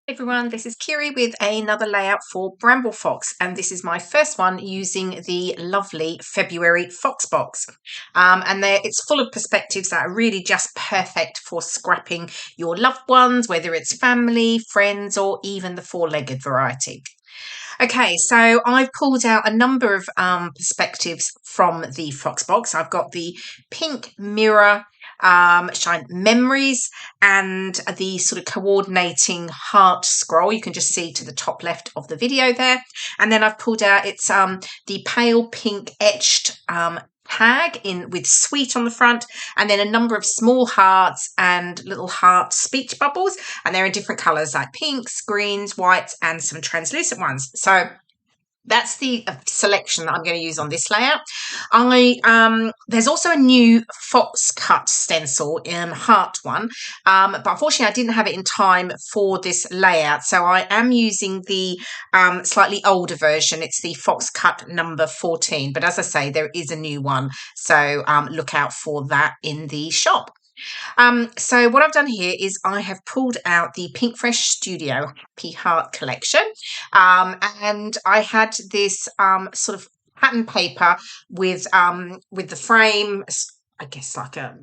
Everyone, this is Kirei with another layout for Bramble Fox, and this is my first one using the lovely February Fox box. It's full of perspectives that are really just perfect for scrapping your loved ones, whether it's family, friends, or even the four-legged variety. Okay, so I've pulled out a number of perspectives from the Fox box. I've got the pink mirror shine memories and the sort of coordinating heart scroll. You can just see to the top left of the video there. And then I've pulled out the pale pink etched tag in with sweet on the front, and then a number of small hearts and little heart speech bubbles, and they're in different colors like pinks, greens, whites, and some translucent ones. So that's the selection that I'm going to use on this layout. There's also a new Fox cut stencil in heart one, but unfortunately I didn't have it in time for this layout, so I am using the slightly older version. It's the Fox cut number 14, but as I say, there is a new one, so look out for that in the shop. So what I've done here is I have pulled out the Pinkfresh Studio Happy Heart collection, and I had this sort of pattern paper with the frame, I guess like a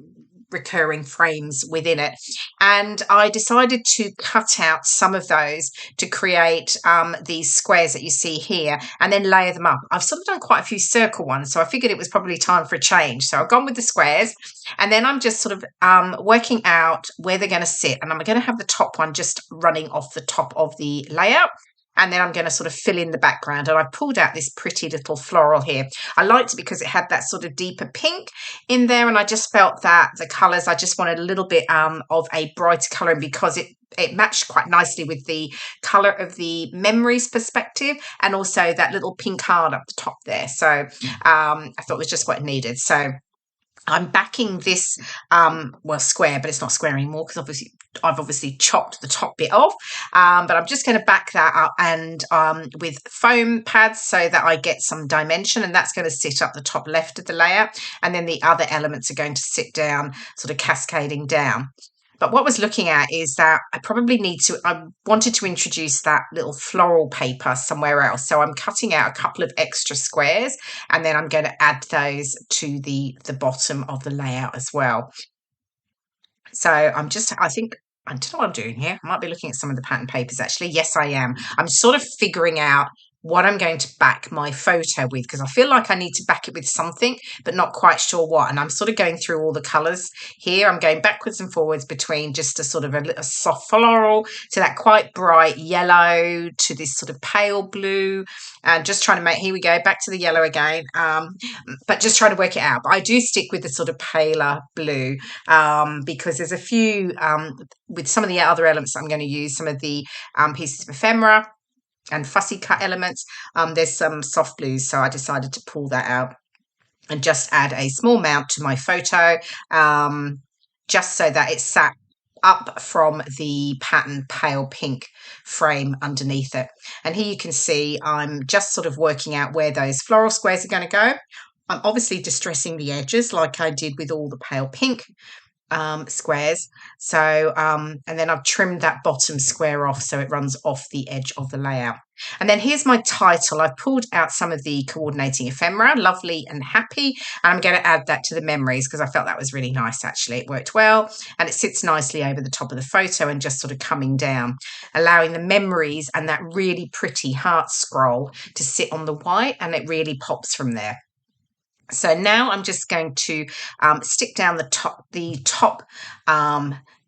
recurring frames within it, and I decided to cut out some of those to create these squares that you see here and then layer them up. I've sort of done quite a few circle ones, so I figured it was probably time for a change, so I've gone with the squares, and then I'm just sort of working out where they're going to sit, and I'm going to have the top one just running off the top of the layout, and then I'm going to sort of fill in the background. And I've pulled out this pretty little floral here. I liked it because it had that sort of deeper pink in there, and I just felt that the colours, I just wanted a little bit of a brighter colour, and because it matched quite nicely with the colour of the memories perspective and also that little pink heart up the top there. So I thought it was just what it needed. So I'm backing this square, but it's not square anymore because I've obviously chopped the top bit off, but I'm just going to back that up and with foam pads so that I get some dimension, and that's going to sit up the top left of the layout, and then the other elements are going to sit down, sort of cascading down. But what I was looking at is that I wanted to introduce that little floral paper somewhere else. So I'm cutting out a couple of extra squares, and then I'm going to add those to the bottom of the layout as well. So I don't know what I'm doing here. I might be looking at some of the pattern papers actually. Yes, I am. I'm sort of figuring out what I'm going to back my photo with, because I feel like I need to back it with something, but not quite sure what. And I'm sort of going through all the colours here. I'm going backwards and forwards between just a sort of a soft floral to that quite bright yellow to this sort of pale blue, and just trying to here we go, back to the yellow again, but just trying to work it out. But I do stick with the sort of paler blue because there's a few, with some of the other elements I'm going to use, some of the pieces of ephemera and fussy cut elements, there's some soft blues, so I decided to pull that out and just add a small mount to my photo, just so that it sat up from the pattern pale pink frame underneath it. And here you can see I'm just sort of working out where those floral squares are going to go. I'm obviously distressing the edges like I did with all the pale pink squares. So and then I've trimmed that bottom square off so it runs off the edge of the layout. And then here's my title. I've pulled out some of the coordinating ephemera, lovely and happy, and I'm going to add that to the memories because I felt that was really nice actually. It worked well, and it sits nicely over the top of the photo and just sort of coming down, allowing the memories and that really pretty heart scroll to sit on the white, and it really pops from there. So now I'm just going to stick down the top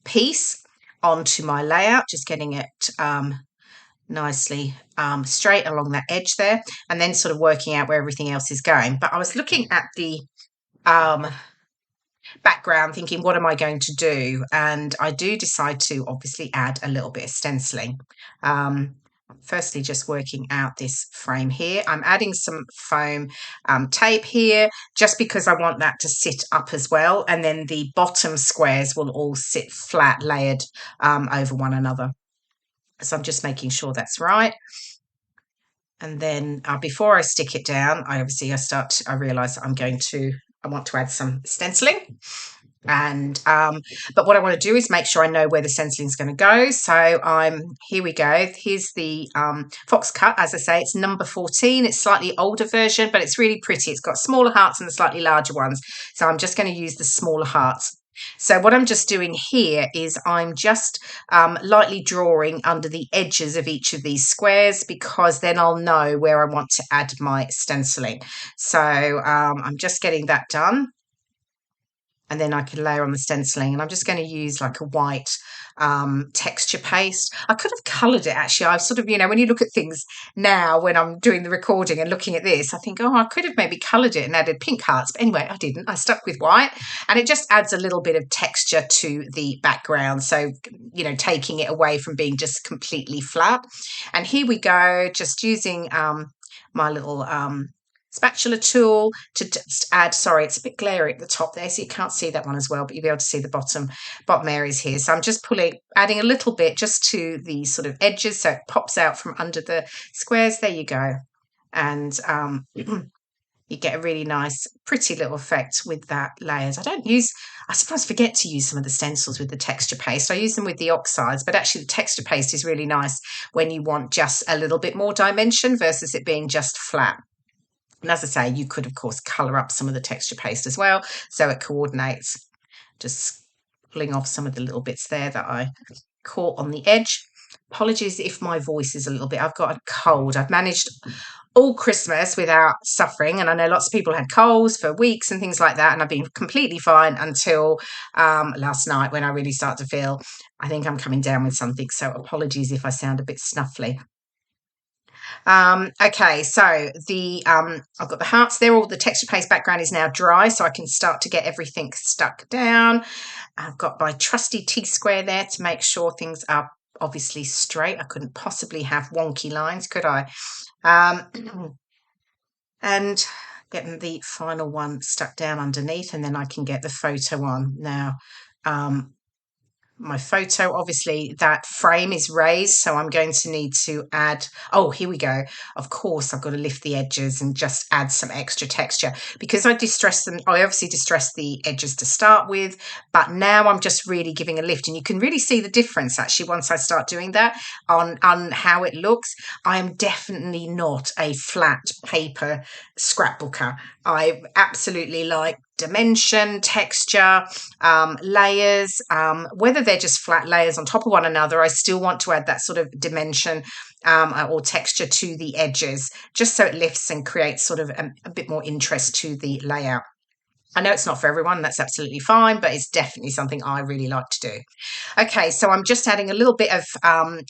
piece onto my layout, just getting it nicely straight along that edge there, and then sort of working out where everything else is going. But I was looking at the background thinking, what am I going to do? And I do decide to obviously add a little bit of stenciling. Firstly, just working out this frame here. I'm adding some foam tape here just because I want that to sit up as well, and then the bottom squares will all sit flat layered over one another. So I'm just making sure that's right. And then before I stick it down, I realise I want to add some stenciling. And but what I want to do is make sure I know where the stenciling is going to go. So here we go. Here's the fox cut. As I say, it's number 14. It's slightly older version, but it's really pretty. It's got smaller hearts and the slightly larger ones. So I'm just going to use the smaller hearts. So what I'm just doing here is I'm just lightly drawing under the edges of each of these squares, because then I'll know where I want to add my stenciling. So I'm just getting that done, and then I can layer on the stenciling. And I'm just going to use like a white texture paste. I could have coloured it actually. I've sort of, you know, when you look at things now when I'm doing the recording and looking at this, I think, oh, I could have maybe coloured it and added pink hearts. But anyway, I didn't. I stuck with white, and it just adds a little bit of texture to the background. So, you know, taking it away from being just completely flat. And here we go, just using my little spatula tool to just add, sorry, it's a bit glary at the top there, so you can't see that one as well, but you'll be able to see the bottom areas here. So I'm just adding a little bit just to the sort of edges, so it pops out from under the squares. There you go. And you get a really nice, pretty little effect with that layers. I sometimes forget to use some of the stencils with the texture paste. I use them with the oxides, but actually the texture paste is really nice when you want just a little bit more dimension versus it being just flat. And as I say, you could, of course, colour up some of the texture paste as well, so it coordinates. Just pulling off some of the little bits there that I caught on the edge. Apologies if my voice is a little bit, I've got a cold. I've managed all Christmas without suffering, and I know lots of people had colds for weeks and things like that, and I've been completely fine until last night, when I really start to feel, I think I'm coming down with something. So apologies if I sound a bit snuffly. Okay, so I've got the hearts there. All the texture paste background is now dry, so I can start to get everything stuck down. I've got my trusty T-square there to make sure things are obviously straight. I couldn't possibly have wonky lines, could I? And getting the final one stuck down underneath, and then I can get the photo on. Now, my photo, obviously that frame is raised, so I'm going to need to add, oh, here we go. Of course, I've got to lift the edges and just add some extra texture, because I obviously distressed the edges to start with, but now I'm just really giving a lift, and you can really see the difference actually once I start doing that on how it looks. I am definitely not a flat paper scrapbooker. I absolutely like dimension, texture, layers, whether they're just flat layers on top of one another. I still want to add that sort of dimension or texture to the edges, just so it lifts and creates sort of a bit more interest to the layout. I know it's not for everyone, that's absolutely fine, but it's definitely something I really like to do. Okay, so I'm just adding a little bit of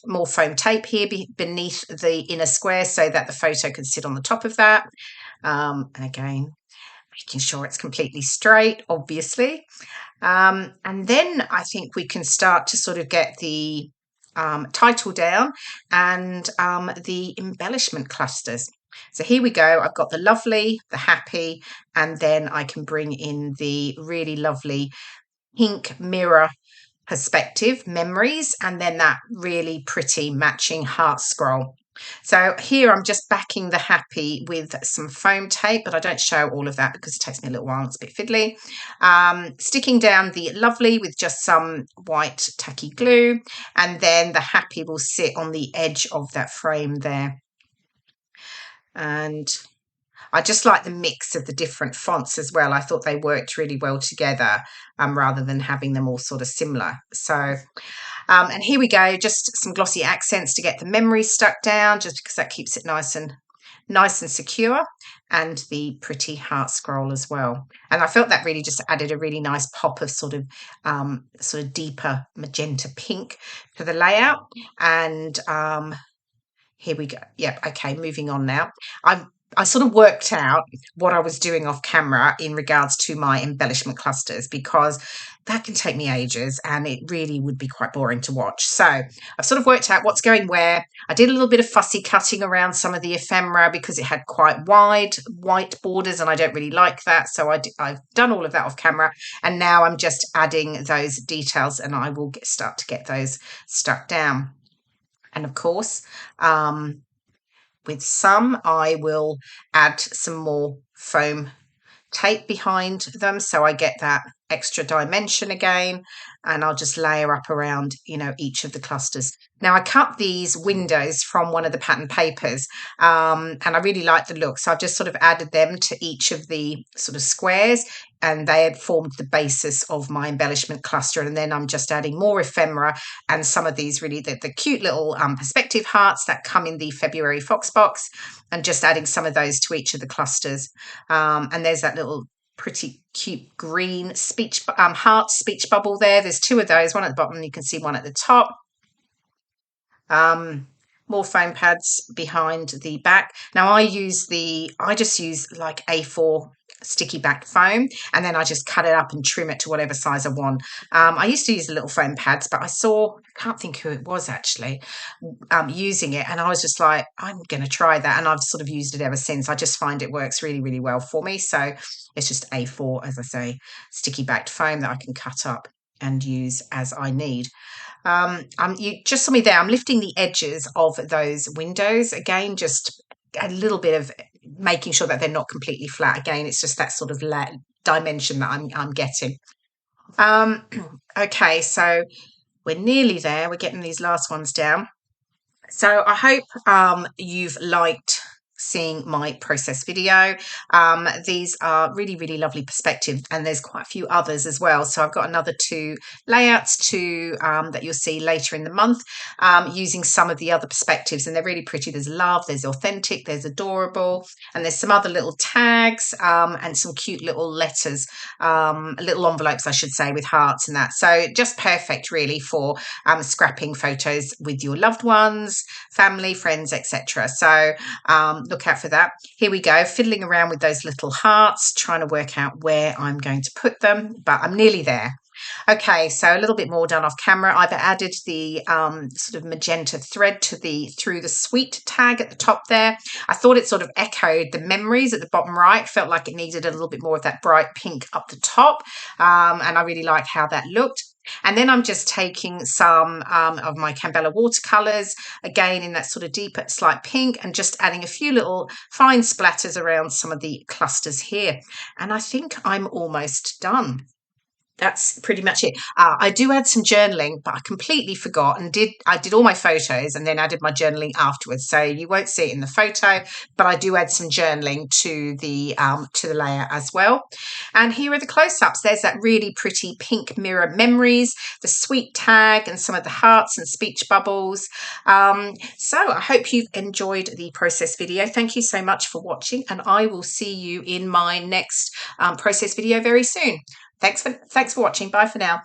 more foam tape here beneath the inner square, so that the photo can sit on the top of that. And again, making sure it's completely straight, obviously. And then I think we can start to sort of get the title down and the embellishment clusters. So here we go. I've got the lovely, the happy, and then I can bring in the really lovely pink mirror perspective memories, and then that really pretty matching heart scroll. So here I'm just backing the happy with some foam tape, but I don't show all of that because it takes me a little while. It's a bit fiddly. Sticking down the lovely with just some white tacky glue, and then the happy will sit on the edge of that frame there. And I just like the mix of the different fonts as well. I thought they worked really well together, rather than having them all sort of similar. So and here we go, just some glossy accents to get the memory stuck down, just because that keeps it nice and secure, and the pretty heart scroll as well. And I felt that really just added a really nice pop of sort of deeper magenta pink to the layout. And here we go. Yep. Okay. Moving on now. I sort of worked out what I was doing off camera in regards to my embellishment clusters, because that can take me ages and it really would be quite boring to watch. So I've sort of worked out what's going where. I did a little bit of fussy cutting around some of the ephemera because it had quite wide white borders, and I don't really like that. So I've done all of that off camera, and now I'm just adding those details, and I will start to get those stuck down. And of course, with some, I will add some more foam tape behind them, so I get that extra dimension again, and I'll just layer up around, each of the clusters. Now I cut these windows from one of the pattern papers, and I really like the look, so I've just sort of added them to each of the sort of squares, and they had formed the basis of my embellishment cluster. And then I'm just adding more ephemera and some of these really the cute little perspective hearts that come in the February Fox box, and just adding some of those to each of the clusters. And there's that little pretty cute green heart speech bubble there. There's two of those, one at the bottom, you can see one at the top. More foam pads behind the back. Now I just use like A4 sticky back foam, and then I just cut it up and trim it to whatever size I want. I used to use the little foam pads, but I can't think who it was actually using it, and I was just like, I'm going to try that, and I've sort of used it ever since. I just find it works really, really well for me. So it's just A4, as I say, sticky backed foam that I can cut up and use as I need. You just saw me there. I'm lifting the edges of those windows again, just a little bit of making sure that they're not completely flat. Again, it's just that sort of dimension that I'm getting. Okay, so we're nearly there. We're getting these last ones down. So I hope you've liked seeing my process video. These are really, really lovely perspectives, and there's quite a few others as well. So I've got another 2 layouts that you'll see later in the month, using some of the other perspectives, and they're really pretty. There's love, there's authentic, there's adorable, and there's some other little tags, and some cute little letters, little envelopes, I should say, with hearts and that. So just perfect really for scrapping photos with your loved ones, family, friends, etc. So look out for that. Here we go, fiddling around with those little hearts, trying to work out where I'm going to put them, but I'm nearly there. Okay, so a little bit more done off camera. I've added the sort of magenta thread to through the sweet tag at the top there. I thought it sort of echoed the memories at the bottom right. Felt like it needed a little bit more of that bright pink up the top, and I really like how that looked. And then I'm just taking some of my Cambella watercolours, again in that sort of deeper slight pink, and just adding a few little fine splatters around some of the clusters here. And I think I'm almost done. That's pretty much it. I do add some journaling, but I completely forgot, and I did all my photos and then added my journaling afterwards. So you won't see it in the photo, but I do add some journaling to the layer as well. And here are the close-ups. There's that really pretty pink mirror memories, the sweet tag, and some of the hearts and speech bubbles. So I hope you've enjoyed the process video. Thank you so much for watching, and I will see you in my next process video very soon. Thanks for watching. Bye for now.